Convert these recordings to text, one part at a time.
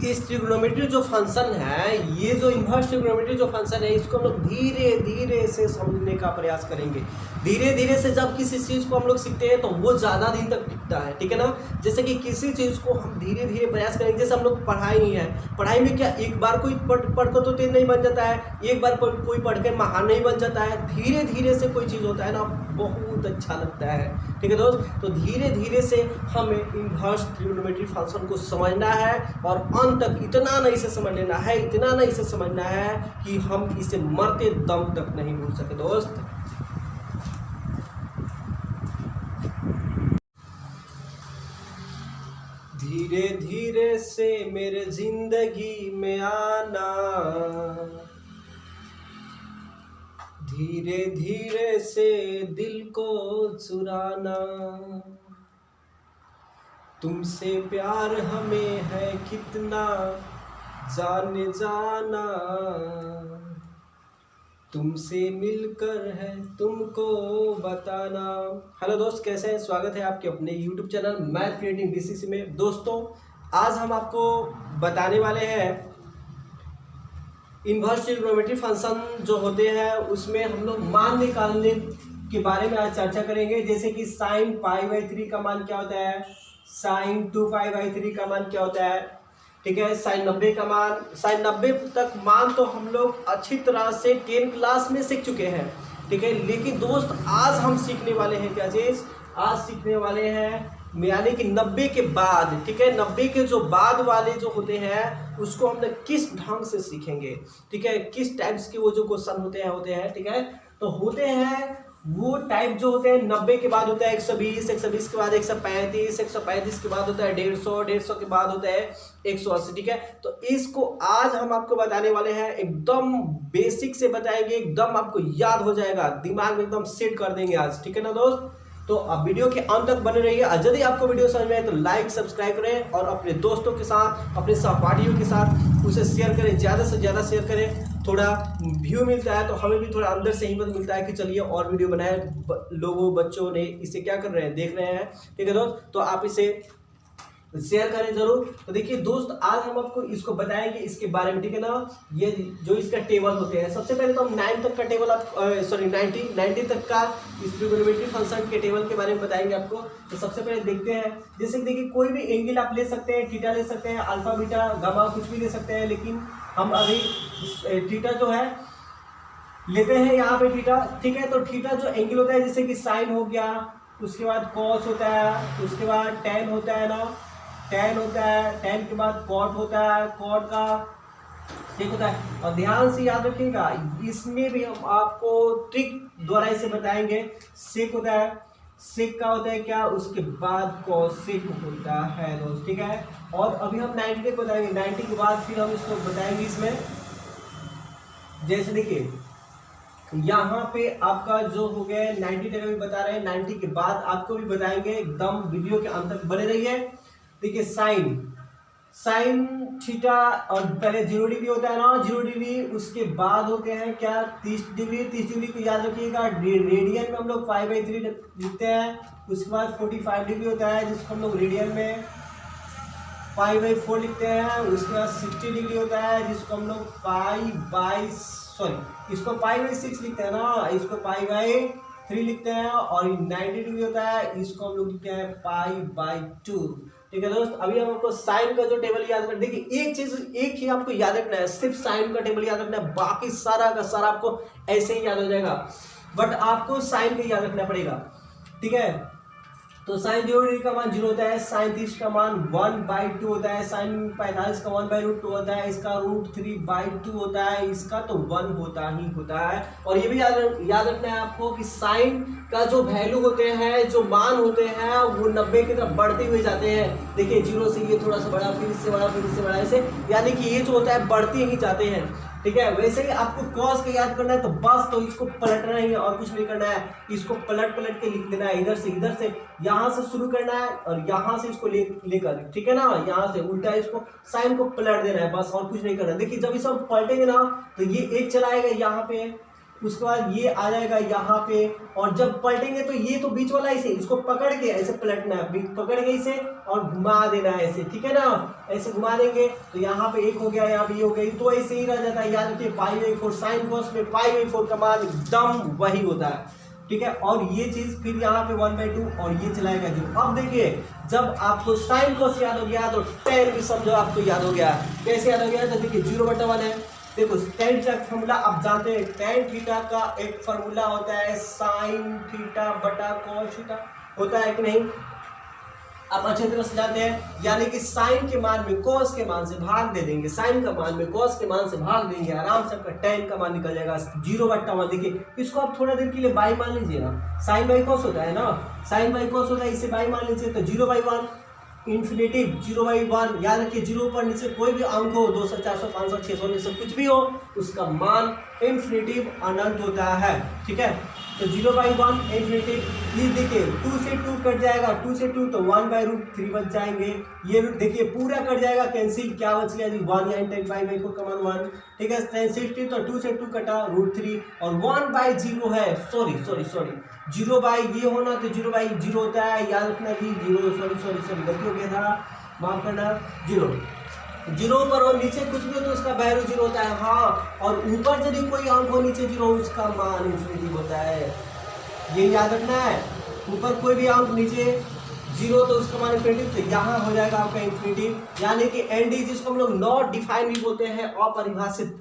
इस ट्रिग्नोमेट्री जो फंक्शन है, ये जो इन्वर्स ट्रिग्नोमेट्री जो फंक्शन है, इसको हम लोग धीरे धीरे से समझने का प्रयास करेंगे। धीरे धीरे से जब किसी चीज़ को हम लोग सीखते हैं तो वो ज़्यादा दिन तक टिकता है, ठीक है ना। जैसे कि किसी चीज़ को हम धीरे धीरे प्रयास करेंगे, जैसे हम लोग पढ़ाई ही है, पढ़ाई में क्या एक बार कोई पढ़ कर तो तेज नहीं बन जाता है, एक बार कोई पढ़ के महान नहीं बन जाता है। धीरे धीरे से कोई चीज़ होता है ना, बहुत अच्छा लगता है, ठीक है दोस्त। तो धीरे धीरे से हमें इन्वर्स ट्रिग्नोमेट्री फंक्शन को समझना है और अंत तक इतना नहीं से समझ लेना है, इतना नहीं से समझना है कि हम इसे मरते दम तक नहीं भूल सके दोस्त। धीरे धीरे से मेरे जिंदगी में आना, धीरे धीरे से दिल को चुराना, तुमसे प्यार हमें है कितना जाने जाना, तुमसे मिलकर है तुमको बताना। हेलो दोस्त, कैसे हैं? स्वागत है आपके अपने YouTube channel math creating DCC में। दोस्तों, आज हम आपको बताने वाले हैं इन्वर्स ट्रिग्नोमेट्री फंक्शन जो होते हैं उसमें हम लोग मान निकालने के बारे में आज चर्चा करेंगे। जैसे कि साइन π/3 का मान क्या होता है, साइन 2π/3 का मान क्या होता है, ठीक है। साइन 90 का मान, साइन 90 तक मान तो हम लोग अच्छी तरह से 10 क्लास में सीख चुके हैं, ठीक है। लेकिन दोस्त, आज हम सीखने वाले हैं क्या चीज़, आज सीखने वाले हैं यानी कि 90 के बाद, ठीक है। 90 के जो बाद वाले जो होते हैं उसको हम लोग किस ढंग से सीखेंगे, ठीक है। किस टाइप्स के वो जो क्वेश्चन होते हैं, ठीक है। तो होते हैं वो टाइप जो होते हैं 90 के बाद होता है 120, 120 के बाद 135, 135 के बाद होता है 150, 150 के बाद होता है 180, ठीक है। तो इसको आज हम आपको बताने वाले हैं, एकदम बेसिक से बताएंगे, एकदम आपको याद हो जाएगा, दिमाग में एकदम सेट कर देंगे आज, ठीक है ना दोस्त। तो अब वीडियो के अंत तक बने रहिए। यदि आपको वीडियो समझ में आए तो लाइक सब्सक्राइब करें और अपने दोस्तों के साथ, अपने सहपाठियों के साथ उसे शेयर करें, ज़्यादा से ज़्यादा शेयर करें। थोड़ा व्यू मिलता है तो हमें भी थोड़ा अंदर से हिम्मत मिलता है कि चलिए और वीडियो बनाए, लोगों बच्चों ने इसे क्या कर रहे हैं, देख रहे हैं, ठीक है दोस्त। तो आप इसे शेयर करें जरूर। तो देखिए दोस्त, आज हम आपको इसको बताएंगे इसके बारे में, ठीक है ना। ये जो इसका टेबल होते हैं, सबसे पहले तो हम 9 तक का टेबल, आप 90 तक का इस ट्रिग्नोमेट्री फंक्शन के टेबल के बारे में बताएंगे आपको। तो सबसे पहले देखते हैं, जैसे कि देखिए कोई भी एंगल आप ले सकते हैं, थीटा ले सकते हैं, अल्फा बीटा गामा कुछ भी ले सकते हैं, लेकिन हम अभी थीटा जो है लेते हैं यहाँ पे थीटा, ठीक है। तो थीटा जो एंगल होता है, जैसे कि साइन हो गया, उसके बाद कॉस होता है, उसके बाद टेन होता है ना, टेन होता है, टेन के बाद कॉट होता है, कॉट का ठीक होता है। और ध्यान से याद रखिएगा, इसमें भी हम आपको ट्रिक द्वारा इसे बताएंगे। सेक होता है, सेक का होता है क्या, उसके बाद कॉसेक होता है दोस्त, ठीक है। और अभी हम 90 को बताएंगे, 90 के बाद फिर हम इसको बताएंगे इसमें। जैसे देखिए यहाँ पे आपका जो हो गया 90 तक भी बता रहे हैं, 90 के बाद आपको भी बताएंगे, एकदम वीडियो के अंत तक बने रहिए। देखिए साइन थीटा, और पहले 0 डिग्री होता है ना, 0 डिग्री, उसके बाद होते हैं क्या 30 डिग्री। 30 डिग्री को याद रखिएगा, रेडियन में हम लोग π/3 लिखते हैं। उसके बाद 45 डिग्री होता है जिसको हम लोग रेडियन में π/4 लिखते हैं। उसके बाद 60 डिग्री होता है जिसको हम लोग इसको π/6 लिखते हैं ना, इसको π/3 लिखते हैं। और 90 डिग्री होता है, इसको हम लोग लिखते हैं π/2, ठीक है दोस्त। अभी हम आपको साइन का जो टेबल याद कर, देखिए एक चीज एक ही आपको याद रखना है, सिर्फ साइन का टेबल याद रखना है, बाकी सारा का सारा आपको ऐसे ही याद हो जाएगा, बट आपको साइन का याद रखना पड़ेगा, ठीक है। तो साइन 0 डिग्री का मान 0 होता है, साइन 30 का मान 1/2 होता है, साइन 45 का 1/√2 होता है, इसका √3/2 होता है, इसका तो 1 होता ही होता है। और ये भी याद रखना है आपको कि साइन का जो वैल्यू होते हैं, जो मान होते हैं, वो 90 की तरफ बढ़ते हुए जाते हैं। देखिए 0 से ये थोड़ा सा बड़ा, फिर इससे बड़ा, फिर इससे बड़ा, ऐसे यानी कि ये जो होता है बढ़ते ही जाते हैं, ठीक है। वैसे ही आपको कॉस का याद करना है, तो बस तो इसको पलटना ही है और कुछ नहीं करना है, इसको पलट के लिख देना है, इधर से यहाँ से शुरू करना है और यहाँ से इसको लेकर, ठीक है ना, यहाँ से उल्टा इसको साइन को पलट देना है, बस और कुछ नहीं करना है। देखिए जब इसे हम पलटेंगे ना तो ये एक चला आएगा यहाँ पे, उसके बाद ये आ जाएगा यहाँ पे, और जब पलटेंगे तो ये तो बीच वाला ऐसे इसको पकड़ के ऐसे पलटना है, पकड़ के इसे और घुमा देना है ऐसे, ठीक है ना। ऐसे घुमा देंगे तो यहाँ पे एक हो गया, यहाँ पे ये हो गई, तो ऐसे ही रह जाता है। याद रखिए π/4 साइन कॉस में π/4 का मान एकदम वही होता है, ठीक है। और ये चीज फिर यहाँ पे 1/2 और ये चलाएगा जो। अब देखिए जब आपको साइन कॉस याद हो गया तो tan भी समझो आपको याद हो गया। कैसे याद हो गया? तो देखिए 0/1 है। देखो tan थीटा का फॉर्मूला आप जानते हैं, tan थीटा का एक फॉर्मूला होता है साइन थीटा बटा कॉस थीटा, होता है कि नहीं? आप अच्छे तरह से जानते हैं। यानी कि साइन के मान में कॉस के मान से भाग दे देंगे, साइन का मान में कॉस के मान से भाग देंगे, आराम से आपका tan का मान निकल जाएगा 0/1। देखिए इसको आप थोड़ा देर के लिए बाई मान लीजिए ना, साइन बाई कॉस होता है ना, साइन बाई कॉस होता है, इसे बाई मान लीजिए तो 0/1 इन्फिनेटिव 0/1। याद रखिए 0 पर नीचे कोई भी अंक हो, 200 400 500 600 नीचे कुछ भी हो, उसका मान इन्फिनेटिव अनंत होता है, ठीक है। तो 0/1 इन्फिनेटिव, ये देखिए 2 से 2 कट जाएगा, 2 से 2 तो 1/√3 बच जाएंगे। ये देखिए पूरा कट जाएगा, कैंसिल, क्या बच गया जी 1 या tan π/4 का मान 1, ठीक है। tan 60 तो 2 से 2 कटा √3 और 1/0 है, सॉरी 0 ये होना तो 0/0 होता है, याद रखना जी 0, सॉरी गलती हो गया था, माफ करना। 0 पर और नीचे कुछ भी हो तो उसका वैल्यू 0 होता है, हाँ। और ऊपर यदि कोई अंक हो नीचे 0 उसका मान इन्फिनिटिव होता है, ये याद रखना है। ऊपर कोई भी अंक नीचे 0 तो उसका मान इन्फिनिटिव, तो यहाँ हो जाएगा आपका इन्फिनिटिव। यानी कि एनडी जिसको हम लोग नॉट डिफाइन भी बोलते हैं, अपरिभाषित,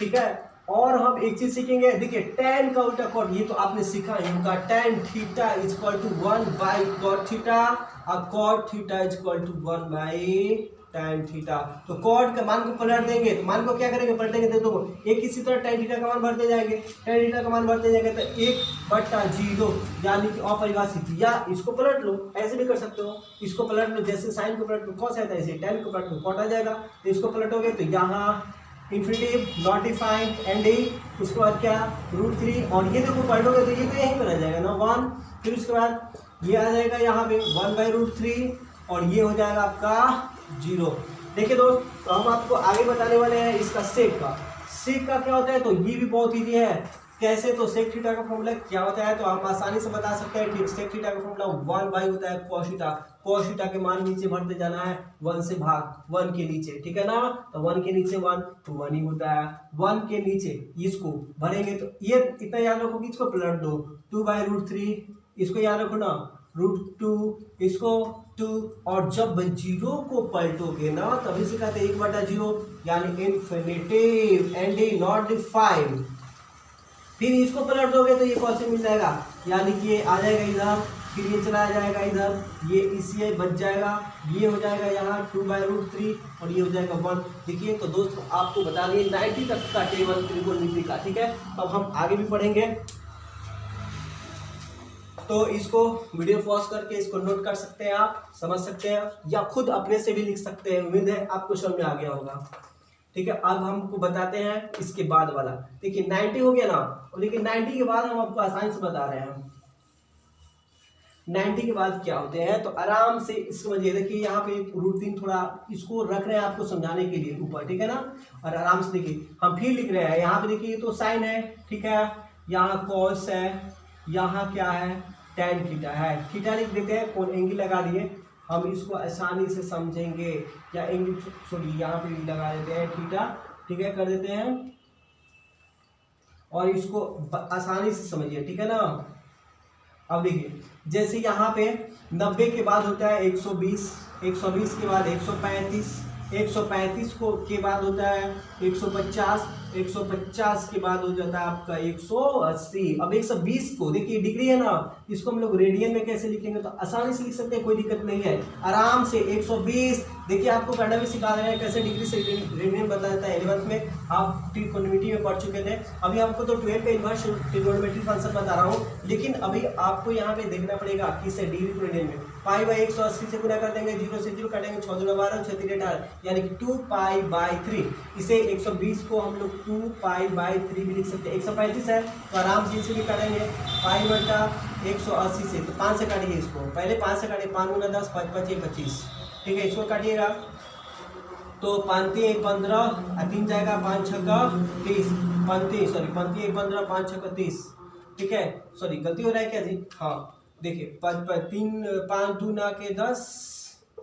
ठीक है। और हम एक चीज सीखेंगे, देखिए tan का उल्टा कॉट, ये तो आपने सीखा है उनका, tan theta is equal to 1/cot theta और cot theta is equal to 1/tan theta. तो कॉट का मान को पलट देंगे, तो मान को क्या करेंगे, पलटेंगे, तो एक इसी तरह tan थीटा का मान भरते जाएंगे, tan थीटा का मान भरते जाएंगे, तो 1/0 यानी कि अपरिभाषित। या इसको पलट लो, ऐसे भी कर सकते हो, इसको पलट लो, जैसे साइन को पलट लो कॉस आता है, ऐसे tan को पलट लो कॉट आ जाएगा। तो इसको पलटोगे तो यहाँ इन्फिनिटिव नॉट डिफाइंड एंड उसके बाद क्या √3, और ये देखो पलटोगे तो ये तो यहीं पर रह जाएगा ना 1, फिर उसके बाद ये आ जाएगा यहाँ पे 1/√3 और ये हो जाएगा आपका 0। देखिए दोस्त, तो हम आपको आगे बताने वाले हैं इसका सेक का क्या होता है, तो ये भी बहुत ईजी है। कैसे? तो सेक थीटा का फॉर्मूला क्या होता है, तो हम आसानी से बता सकते हैं। ठीक, सेक थीटा का फॉर्मूला 1/, होता है cos थीटा। cos थीटा के मान नीचे भरते जाना है 1 से भाग 1 के नीचे, ठीक है ना। तो 1 के नीचे 1 तो 1 ही होता है, 1 के नीचे इसको भरेंगे तो ये इतना याद रखो कि इसको पलट दो 2/√3, इसको याद रखो ना √2, इसको 2, और जब 0 को पलटोगे ना तभी से कहते हैं 1/0 यानी इन्फिनिटिव एंड नॉट डिफाइंड। फिर इसको पलट दोगे तो ये कॉस मिल जाएगा, यानी कि ये आ जाएगा इधर, फिर ये चला जाएगा इधर, ये इसी बच जाएगा, ये हो जाएगा यहाँ 2/√3 और ये हो जाएगा 1। देखिए तो दोस्तों आपको बता दिए 90 तक का टेबल त्रिकोणमिति का, ठीक है। अब हम आगे भी पढ़ेंगे, तो इसको वीडियो पॉज करके इसको नोट कर सकते हैं, आप समझ सकते हैं या खुद अपने से भी लिख सकते हैं। उम्मीद है आपको समझ में आ गया होगा, ठीक है। अब हमको बताते हैं इसके बाद वाला। देखिए 90 हो गया ना, और देखिए 90 के बाद हम आपको आसानी से बता रहे हैं 90 के बाद क्या होते हैं, तो आराम से समझिए। देखिए यहाँ पे √3 थोड़ा इसको रख रहे हैं आपको समझाने के लिए ऊपर, ठीक है ना। और आराम से देखिए हम फिर लिख रहे हैं, यहाँ पे देखिए तो साइन है, ठीक है, यहाँ कॉस है, यहाँ क्या है tan थीटा है, थीटा लिख देते हैं, कौन एंगल लगा दिए, हम इसको आसानी से समझेंगे। या एंगल सॉरी यहाँ पे लगा देते हैं थीटा, ठीक है, कर देते हैं और इसको आसानी से समझिए, ठीक है ना। अब देखिए जैसे यहाँ पे 90 के बाद होता है 120, 120 के बाद 135, 135 को के बाद होता है 150, 150 के बाद हो जाता है आपका 180। अब 120 को देखिए डिग्री है ना, इसको हम लोग रेडियन में कैसे लिखेंगे, तो आसानी से लिख सकते हैं, कोई दिक्कत नहीं है, आराम से 120। देखिए आपको पहले भी सिखा रहे हैं कैसे डिग्री से रेडियन बता देता है, 11th में आप ट्रिग्नोमेट्री में पढ़ चुके थे। अभी आपको तो 12 का इन्वर्स ट्रिग्नोमेट्री फंक्शन बता रहा हूँ, लेकिन अभी आपको यहाँ पे देखना पड़ेगा किससे, डिग्री टू रेडियन में। π/180 से गुना कर देंगे, 0 से 0 काटेंगे, 6 दूना 12, 6 3 18, यानी कि 2π/3। इसे 120 को हम लोग 2π/3 भी लिख सकते हैं। 135 है तो आराम से इसे भी काटेंगे π/180 से, तो 5 से काटिए इसको, पहले 5 से काटिए, 5 गुना 10, 5 5 25, ठीक है। इसको काटिएगा तो 5 3 15, 3 जाएगा, 5 6 30, 35 सॉरी 35 15 5 6 30, ठीक है, सॉरी गलती हो रहा है क्या जी, हाँ देखिए 5 दूना के 10,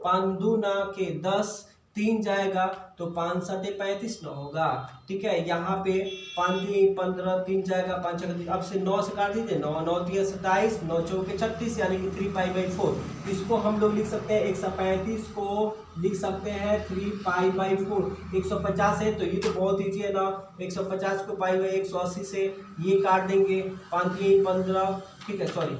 5 दूना के 10, 3 जाएगा तो 5 7 35 9 होगा, ठीक है। यहाँ पे 5 3 15, 3 जाएगा 5 6 30, अब से 9 से काट दीजिए, 9 9 3 27, 9 चौके 36, यानी कि 3 पाई बाई 4। इसको हम लोग लिख सकते हैं 135 को लिख सकते हैं 3 पाई बाई 4। 150 है तो ये तो बहुत ईजी है ना, 150 को पाई बाई 180 से ये काट देंगे, 5 3 15, ठीक है, सॉरी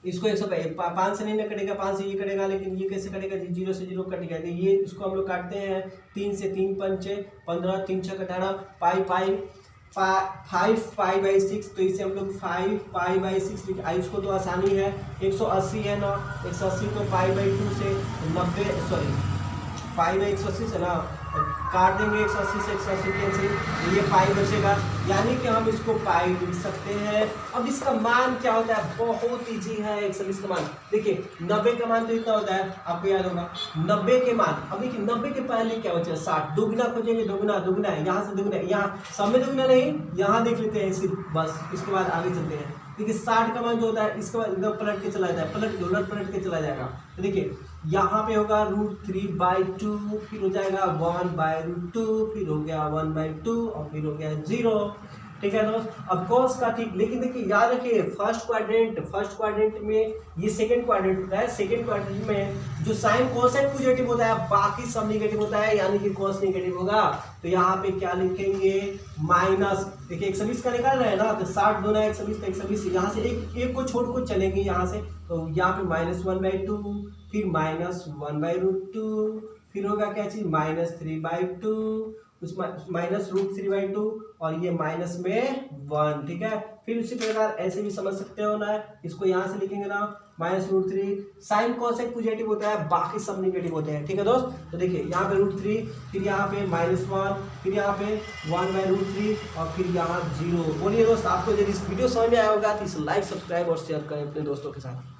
इसको 105 से नहीं ना कटेगा, 5 से ये कटेगा, लेकिन ये कैसे कटेगा, 0 से 0 कट गया, तो ये इसको हम लोग काटते हैं 3 से 3 पंचे 15, 3 6 18, पाई पाई 5 पाई बाई 6, तो इसे हम लोग 5 पाई बाई 6 लिखे। इसको तो आसानी है, 180 है ना, 180 को पाई बाई 2 से 90, सॉरी पाई बाई 180 से ना काट देंगे, 180 से 180 कैंसिल, तो ये पाई बचेगा, यानी कि हम इसको पाई लिख सकते हैं। अब इसका मान क्या होता है, बहुत इजी है 120 का मान। देखिए 90 का मान तो इतना होता है, आपको याद होगा 90 के मान। अब देखिए 90 के पहले क्या बचा, 60, दुगना खोजेंगे, दुगना दुगना है, यहाँ से दुगना है, यहाँ सब में दुगना नहीं, यहाँ देख लेते हैं सिर्फ बस, इसके बाद आगे चलते हैं। देखिए 60 का मान जो होता है, इसके बाद एकदम पलट के चला जाता है, पलट के चला जाएगा, तो देखिए यहाँ पे होगा √3/2, फिर हो जाएगा 1/√2, फिर हो गया 1/2 और फिर हो गया 0, ठीक है दोस्त। अब कॉस का ठीक, लेकिन देखिए याद रखिए फर्स्ट क्वाड्रेंट में ये सेकंड क्वाड्रेंट होता है, सेकंड क्वाड्रेंट में जो साइन कोसेक पॉजिटिव होता है, बाकी सब नेगेटिव होता है, यानी कि कॉस नेगेटिव होगा। तो यहाँ पे क्या लिखेंगे, माइनस, देखिए 120 का निकाल रहे हैं ना, तो 60 दूना 120, तो 120 यहाँ से एक को छोड़ को चलेंगे यहाँ से, तो यहाँ पे -1/2, फिर -1/√2, फिर होगा क्या चीज -3/2, उस -√3/2 और ये माइनस में 1, ठीक है। फिर उसी प्रकार ऐसे भी समझ सकते हो ना, इसको यहाँ से लिखेंगे ना -√3, साइन कोसेक पॉजिटिव होता है, बाकी सब नेगेटिव होते हैं, ठीक है दोस्त। तो देखिए यहाँ पे √3, फिर यहाँ पे -1, फिर यहाँ पे 1/√3 और फिर यहाँ 0। बोलिए दोस्त, आपको यदि इस वीडियो समझ में आया होगा तो इसे लाइक, सब्सक्राइब और शेयर करें अपने दोस्तों के साथ।